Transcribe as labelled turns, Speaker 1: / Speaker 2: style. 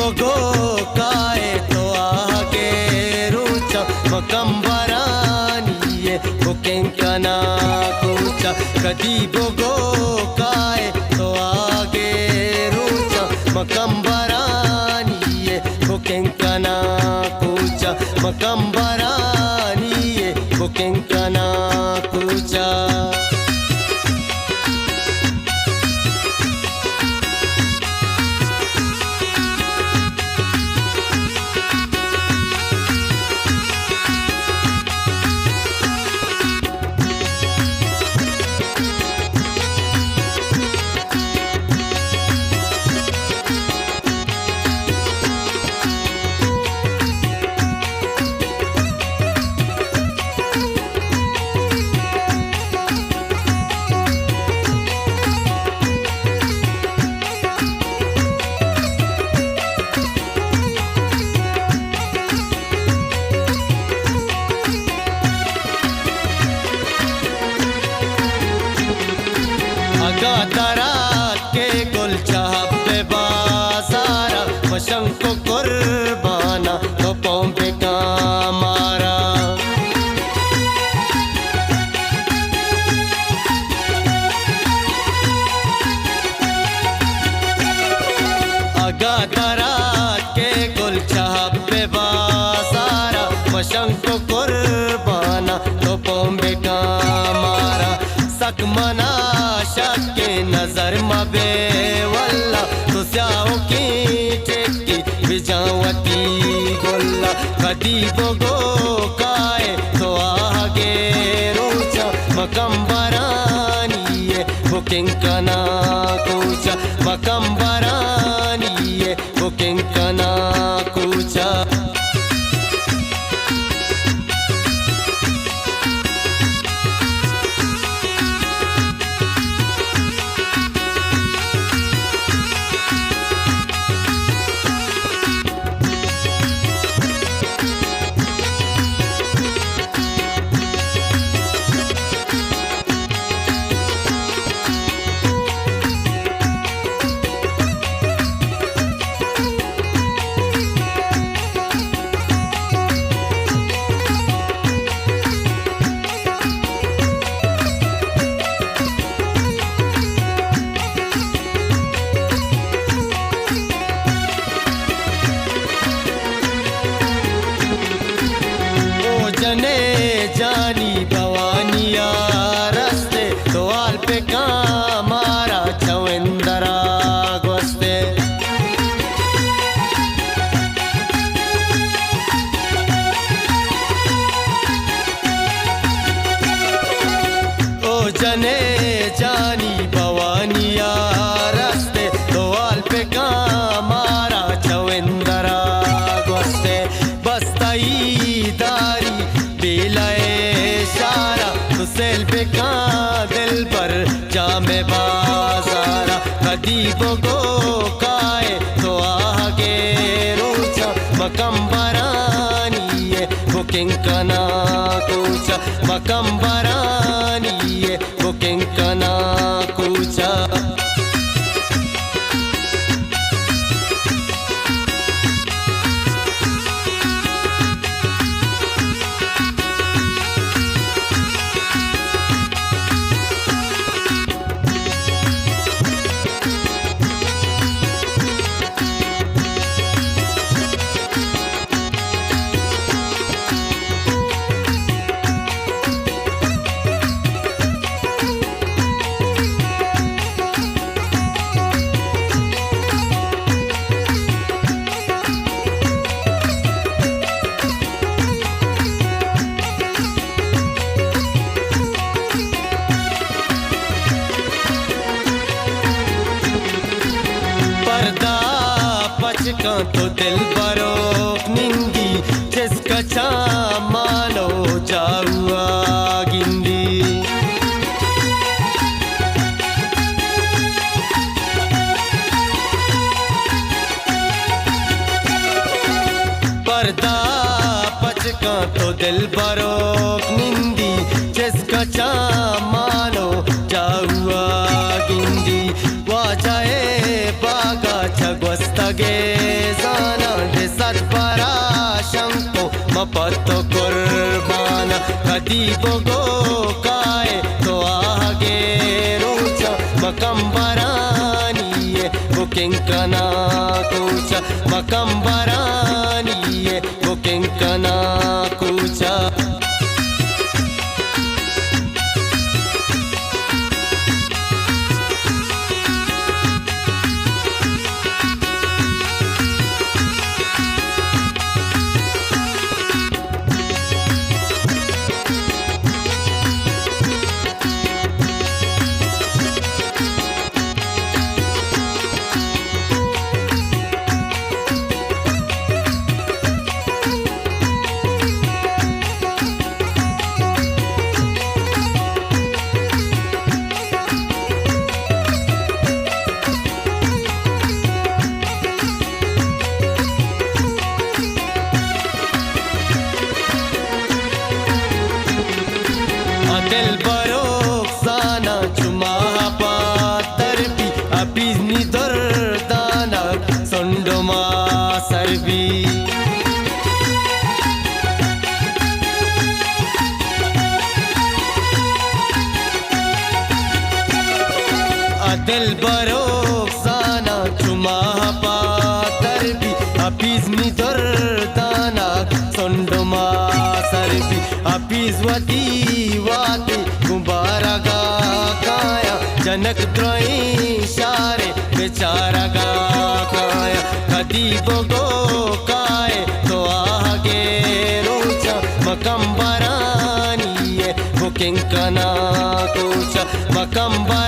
Speaker 1: बगो काय तो आगे रुचा मकंबरानिये बुकेंकना कुचा कदी बगो काय तो आगे रुचा मकंबरानिये बुकेंकना कुचा मकंबरानिये बुकेंकना कुचा दरात के गुल चाहबे बाजारा मशंको कुर्बाना तो पोंपे का मारा आगा दरात के गुल चाहबे बाजारा मशंको कुर्बाना तो पोंपे का मारा सकमना शक्के नजर मबे वल्ला तो स्याओ की टेकी विजावती गोल्ला कदी बगो काय तो आगे रुचा मकंबरानिये बुकेंकना कुचा मकंबरानिये बुकेंकना कुचा जने जानी भवानिया रस्ते द्वाल पे का मारा चवेंदरा गोस्ते ओ जने जानी भवानिया रस्ते द्वाल पे का मारा चवेंदरा गोस्ते बस्ताई दारी बिलाए सारा तुसेल बेका दिल पर जामे बाजारा कदी बगो काय तो आगे रुचा मकंबरानिये बुकेंकना कुचा मकंबरानिये बुकेंकना कुचा का तो दिल बरो निंदी जिसका चा मानो जाऊआ गिंदी पर्दा पचका तो दिल बरो निंदी जिसका चा मानो जाऊआ गिंदी वाजाए बागा छगवस्तगे kadi bogo kai to ahage rocha makambarani booking kana kucha makambarani booking kana kucha Del barok sana cuma patarbi abis ni dordana sondoma sarbi Del barok sana cuma patarbi abis ni dordana sondoma sarbi abis wati wati गुब्बारा काया जनक द्रोही शारे बेचारा काया कदी बोगो काय तो आगे रोचा मकम्बरानी बुकिंग कना कुचा मकम्बरानी